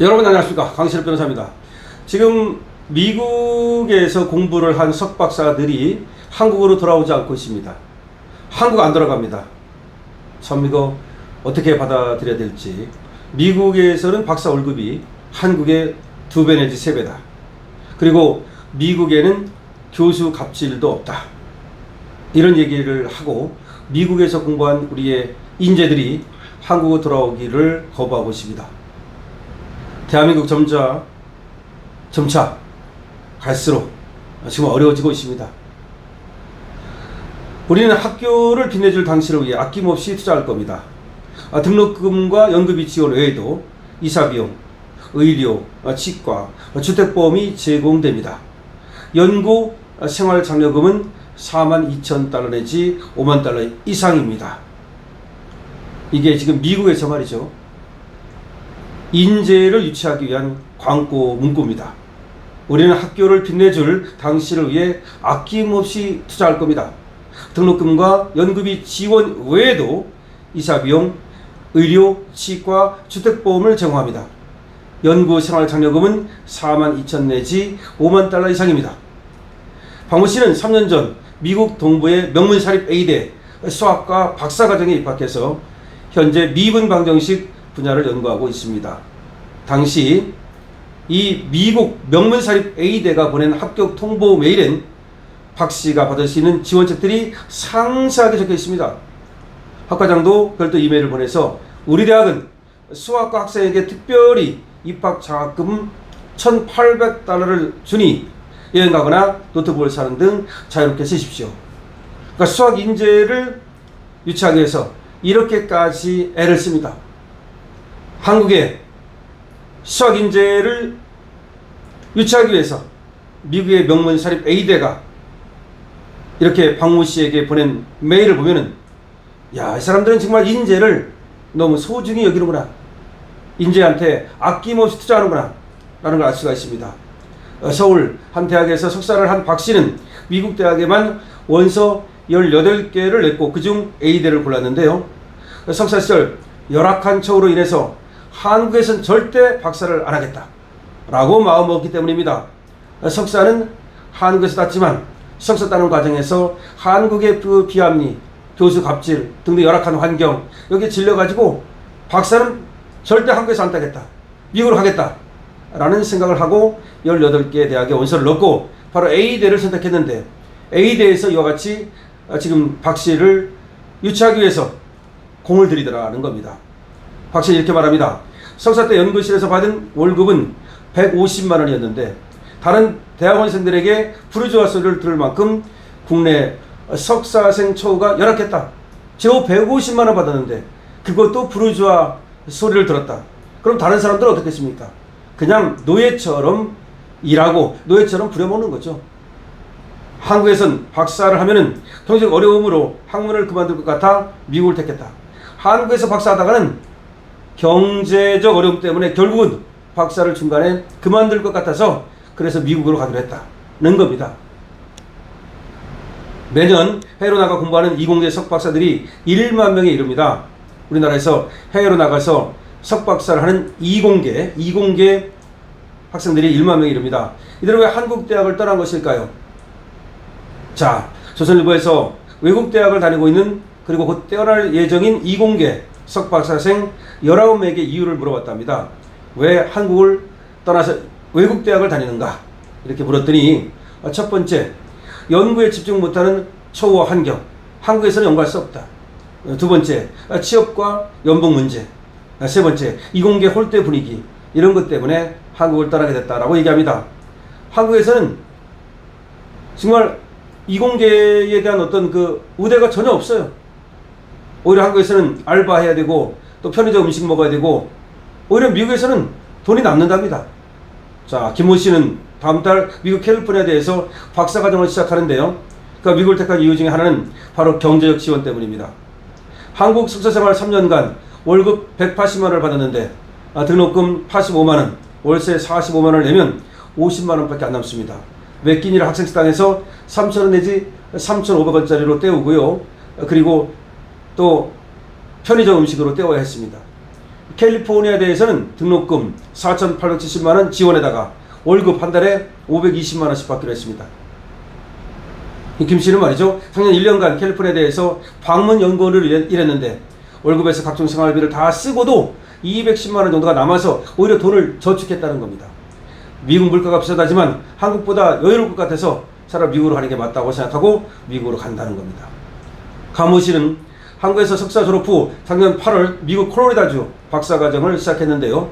여러분 안녕하십니까, 강신업 변호사입니다. 지금 미국에서 공부를 한 석박사들이 한국으로 돌아오지 않고 있습니다. 한국 안 돌아갑니다. 참 이거 어떻게 받아들여야 될지. 미국에서는 박사 월급이 한국의 2배 내지 3배다. 그리고 미국에는 교수 갑질도 없다. 이런 얘기를 하고 미국에서 공부한 우리의 인재들이 한국으로 돌아오기를 거부하고 있습니다. 대한민국 점차 갈수록 지금 어려워지고 있습니다. 우리는 학교를 빛내줄 당신을 위해 아낌없이 투자할 겁니다. 등록금과 연금비 지원 외에도 이사비용, 의료, 치과, 주택보험이 제공됩니다. 연구 생활장려금은 42,000달러 내지 5만 달러 이상입니다. 이게 지금 미국에서 말이죠. 인재를 유치하기 위한 광고 문구입니다. 우리는 학교를 빛내줄 당신을 위해 아낌없이 투자할 겁니다. 등록금과 연금비 지원 외에도 이사비용, 의료, 치과, 주택보험을 제공합니다. 연구생활장려금은 42,000 내지 5만 달러 이상입니다. 박모 씨는 3년 전 미국 동부의 명문사립 A대 수학과 박사과정에 입학해서 현재 미분 방정식 분야를 연구하고 있습니다. 당시 이 미국 명문사립 A대가 보낸 합격 통보 메일엔 박 씨가 받을 수 있는 지원책들이 상세하게 적혀 있습니다. 학과장도 별도 이메일을 보내서 우리 대학은 수학과 학생에게 특별히 입학 장학금 1,800달러를 주니 여행 가거나 노트북을 사는 등 자유롭게 쓰십시오. 그러니까 수학 인재를 유치하기 위해서 이렇게까지 애를 씁니다. 한국의 수학 인재를 유치하기 위해서 미국의 명문 사립 A대가 이렇게 박모 씨에게 보낸 메일을 보면은, 야, 이 사람들은 정말 인재를 너무 소중히 여기는구나, 인재한테 아낌없이 투자하는구나 라는 걸 알 수가 있습니다. 서울 한 대학에서 석사를 한 박 씨는 미국 대학에만 원서 18개를 냈고 그중 A대를 골랐는데요. 석사 시절 열악한 처우로 인해서 한국에선 절대 박사를 안 하겠다 라고 마음먹었기 때문입니다. 석사는 한국에서 땄지만 석사 따는 과정에서 한국의 그 비합리, 교수 갑질 등등 열악한 환경, 여기에 질려가지고 박사는 절대 한국에서 안 따겠다, 미국으로 가겠다 라는 생각을 하고 18개 대학에 원서를 넣고 바로 A대를 선택했는데, A대에서 이와 같이 지금 박 씨를 유치하기 위해서 공을 들이더라는 겁니다. 박 씨는 이렇게 말합니다. 석사 때 연구실에서 받은 월급은 150만 원이었는데 다른 대학원생들에게 부르주아 소리를 들을 만큼 국내 석사생 처우가 열악했다. 제호 150만 원 받았는데 그것도 부르주아 소리를 들었다. 그럼 다른 사람들은 어떻겠습니까? 그냥 노예처럼 일하고 노예처럼 부려먹는 거죠. 한국에선 박사를 하면은 경제적 어려움으로 학문을 그만둘 것 같아 미국을 택했다. 한국에서 박사하다가는 경제적 어려움 때문에 결국은 박사를 중간에 그만둘 것 같아서 그래서 미국으로 가기로 했다는 겁니다. 매년 해외로 나가 공부하는 이공계 석박사들이 1만 명에 이릅니다. 우리나라에서 해외로 나가서 석박사를 하는 이공계 학생들이 1만 명에 이릅니다. 이들은 왜 한국 대학을 떠난 것일까요? 자, 조선일보에서 외국 대학을 다니고 있는, 그리고 곧 떠날 예정인 이공계 석박사생 19명에게 이유를 물어봤답니다. 왜 한국을 떠나서 외국 대학을 다니는가? 이렇게 물었더니, 첫 번째, 연구에 집중 못하는 처우와 환경, 한국에서는 연구할 수 없다. 두 번째, 취업과 연봉 문제. 세 번째, 이공계 홀대 분위기, 이런 것 때문에 한국을 떠나게 됐다라고 얘기합니다. 한국에서는 정말 이공계에 대한 어떤 그 우대가 전혀 없어요. 오히려 한국에서는 알바해야 되고 또 편의점 음식 먹어야 되고, 오히려 미국에서는 돈이 남는답니다. 자, 김모 씨는 다음 달 미국 캘리포니아대에서 박사과정을 시작하는데요. 그러니까 미국을 택한 이유 중에 하나는 바로 경제적 지원 때문입니다. 한국 석사생활 3년간 월급 180만 원을 받았는데 등록금 85만 원, 월세 45만 원을 내면 50만 원밖에 안 남습니다. 매 끼니를 학생식당에서 3,000원 내지 3,500원짜리로 때우고요. 그리고 또 편의점 음식으로 때워야 했습니다. 캘리포니아에 대해서는 등록금 4,870만원 지원에다가 월급 한 달에 520만원씩 받기로 했습니다. 김 씨는 말이죠, 작년 1년간 캘리포니아에 대해서 방문 연구를 일했는데 월급에서 각종 생활비를 다 쓰고도 210만원 정도가 남아서 오히려 돈을 저축했다는 겁니다. 미국 물가가 비싸다지만 한국보다 여유로울 것 같아서 차라리 미국으로 가는 게 맞다고 생각하고 미국으로 간다는 겁니다. 가모 씨는 한국에서 석사 졸업 후 작년 8월 미국 콜로라도주 박사과정을 시작했는데요.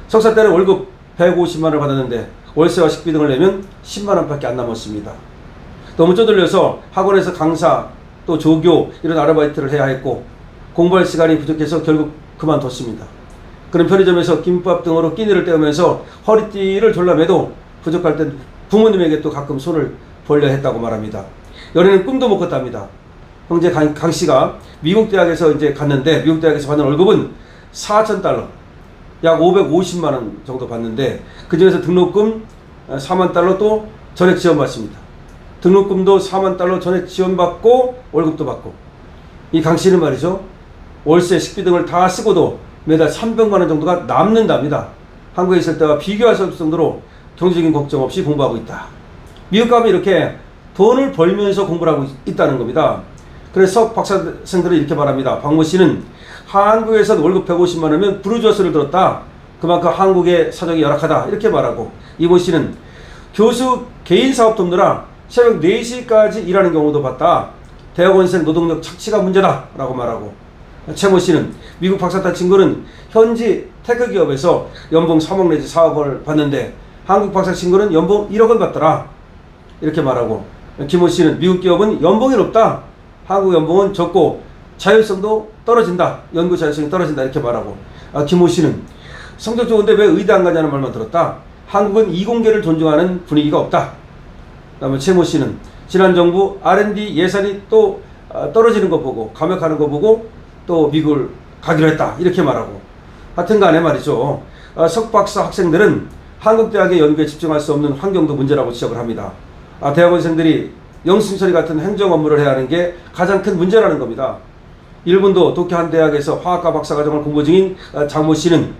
석사 때는 월급 150만원을 받았는데 월세와 식비 등을 내면 10만원밖에 안 남았습니다. 너무 쪼들려서 학원에서 강사 또 조교 이런 아르바이트를 해야 했고 공부할 시간이 부족해서 결국 그만뒀습니다. 그런 편의점에서 김밥 등으로 끼니를 때우면서 허리띠를 졸라매도 부족할 땐 부모님에게 또 가끔 손을 벌려 했다고 말합니다. 연애는 꿈도 못 꿨답니다. 형제 강 씨가 미국 대학에서 이제 갔는데 미국 대학에서 받는 월급은 4,000달러, 약 550만원 정도 받는데 그 중에서 등록금 4만 달러 또 전액 지원받습니다. 등록금도 4만 달러 전액 지원받고 월급도 받고, 이 강 씨는 말이죠, 월세 식비 등을 다 쓰고도 매달 300만원 정도가 남는답니다. 한국에 있을 때와 비교할 수 없을 정도로 경제적인 걱정 없이 공부하고 있다. 미국 가면 이렇게 돈을 벌면서 공부를 하고 있다는 겁니다. 그래서 박사생들은 이렇게 말합니다. 박모 씨는 한국에서 월급 150만원이면 부르주아스를 들었다. 그만큼 한국의 사정이 열악하다. 이렇게 말하고, 이모 씨는 교수 개인 사업 돕느라 새벽 4시까지 일하는 경우도 봤다. 대학원생 노동력 착취가 문제다. 라고 말하고, 최모 씨는 미국 박사 딸 친구는 현지 테크 기업에서 연봉 3억 내지 4억을 받는데 한국 박사 친구는 연봉 1억을 받더라. 이렇게 말하고, 김모 씨는 미국 기업은 연봉이 높다. 한국 연봉은 적고 자율성도 떨어진다. 연구 자율성이 떨어진다. 이렇게 말하고, 김모 씨는 성적 좋은데 왜 의대 안 가냐는 말만 들었다. 한국은 이공계를 존중하는 분위기가 없다. 그 다음에 최모 씨는 지난 정부 R&D 예산이 또 떨어지는 거 보고 감액하는 거 보고 또 미국을 가기로 했다. 이렇게 말하고, 하여튼 간에 말이죠, 석박사 학생들은 한국 대학의 연구에 집중할 수 없는 환경도 문제라고 지적을 합니다. 대학원생들이 영순처리 같은 행정 업무를 해야 하는 게 가장 큰 문제라는 겁니다. 일본도 도쿄 한 대학에서 화학과 박사과정을 공부 중인 장모 씨는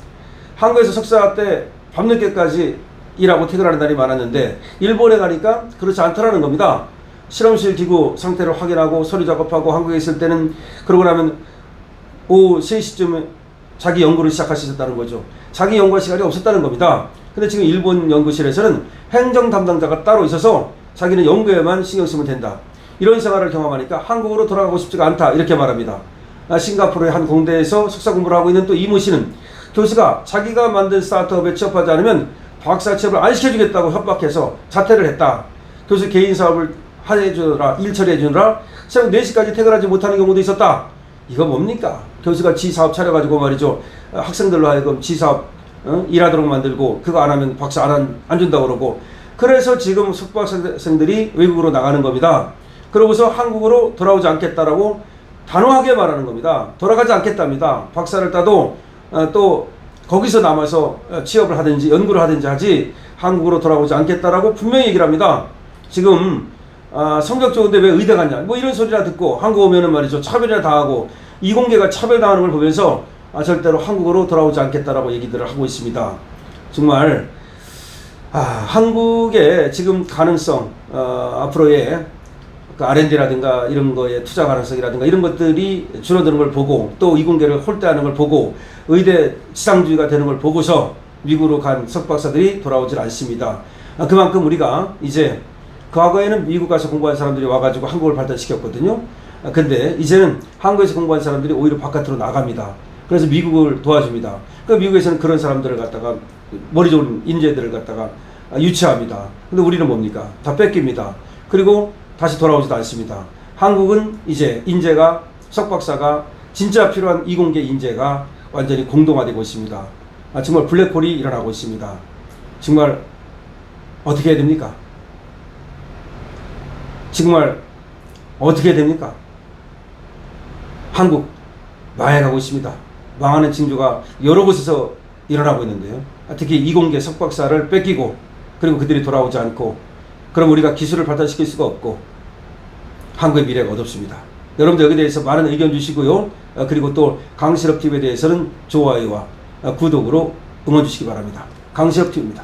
한국에서 석사 때 밤늦게까지 일하고 퇴근하는 날이 많았는데 일본에 가니까 그렇지 않더라는 겁니다. 실험실 기구 상태를 확인하고 서류 작업하고 한국에 있을 때는 그러고 나면 오후 3시쯤에 자기 연구를 시작하셨다는 거죠. 자기 연구할 시간이 없었다는 겁니다. 근데 지금 일본 연구실에서는 행정 담당자가 따로 있어서 자기는 연구에만 신경 쓰면 된다. 이런 생활을 경험하니까 한국으로 돌아가고 싶지가 않다. 이렇게 말합니다. 싱가포르의 한 공대에서 석사 공부를 하고 있는 또 이모 씨는 교수가 자기가 만든 스타트업에 취업하지 않으면 박사 취업을 안 시켜주겠다고 협박해서 자퇴를 했다. 교수 개인 사업을 해주느라, 일 처리해주느라 새벽 4시까지 퇴근하지 못하는 경우도 있었다. 이거 뭡니까? 교수가 지 사업 차려가지고 말이죠, 학생들로 하여금 지 사업 일하도록 만들고 그거 안 하면 박사 안 준다고 그러고, 그래서 지금 석박사생들이 외국으로 나가는 겁니다. 그러고서 한국으로 돌아오지 않겠다라고 단호하게 말하는 겁니다. 돌아가지 않겠답니다. 박사를 따도 또 거기서 남아서 취업을 하든지 연구를 하든지 하지 한국으로 돌아오지 않겠다라고 분명히 얘기를 합니다. 지금 성적 좋은데 왜 의대 갔냐 뭐 이런 소리나 듣고 한국 오면은 말이죠, 차별이나 당하고 이공계가 차별당하는 걸 보면서 절대로 한국으로 돌아오지 않겠다라고 얘기들을 하고 있습니다. 정말 한국의 지금 가능성, 앞으로의 그 R&D라든가 이런 거에 투자 가능성이라든가 이런 것들이 줄어드는 걸 보고 또 이공계를 홀대하는 걸 보고 의대 지상주의가 되는 걸 보고서 미국으로 간 석박사들이 돌아오질 않습니다. 그만큼 우리가 이제 과거에는 미국 가서 공부한 사람들이 와가지고 한국을 발달시켰거든요. 근데 이제는 한국에서 공부한 사람들이 오히려 바깥으로 나갑니다. 그래서 미국을 도와줍니다. 그 미국에서는 그런 사람들을 갖다가 머리 좋은 인재들을 갖다가 유치합니다. 근데 우리는 뭡니까? 다 뺏깁니다. 그리고 다시 돌아오지도 않습니다. 한국은 이제 인재가, 석박사가 진짜 필요한 이공계 인재가 완전히 공동화되고 있습니다. 정말 블랙홀이 일어나고 있습니다. 정말 어떻게 해야 됩니까? 정말 어떻게 해야 됩니까? 한국 망해가고 있습니다. 망하는 징조가 여러 곳에서 일어나고 있는데요. 특히 이공계 석박사를 뺏기고 그리고 그들이 돌아오지 않고, 그럼 우리가 기술을 발달시킬 수가 없고 한국의 미래가 어둡습니다. 여러분들 여기에 대해서 많은 의견 주시고요. 그리고 또 강실업 TV에 대해서는 좋아요와 구독으로 응원 주시기 바랍니다. 강실업 TV입니다.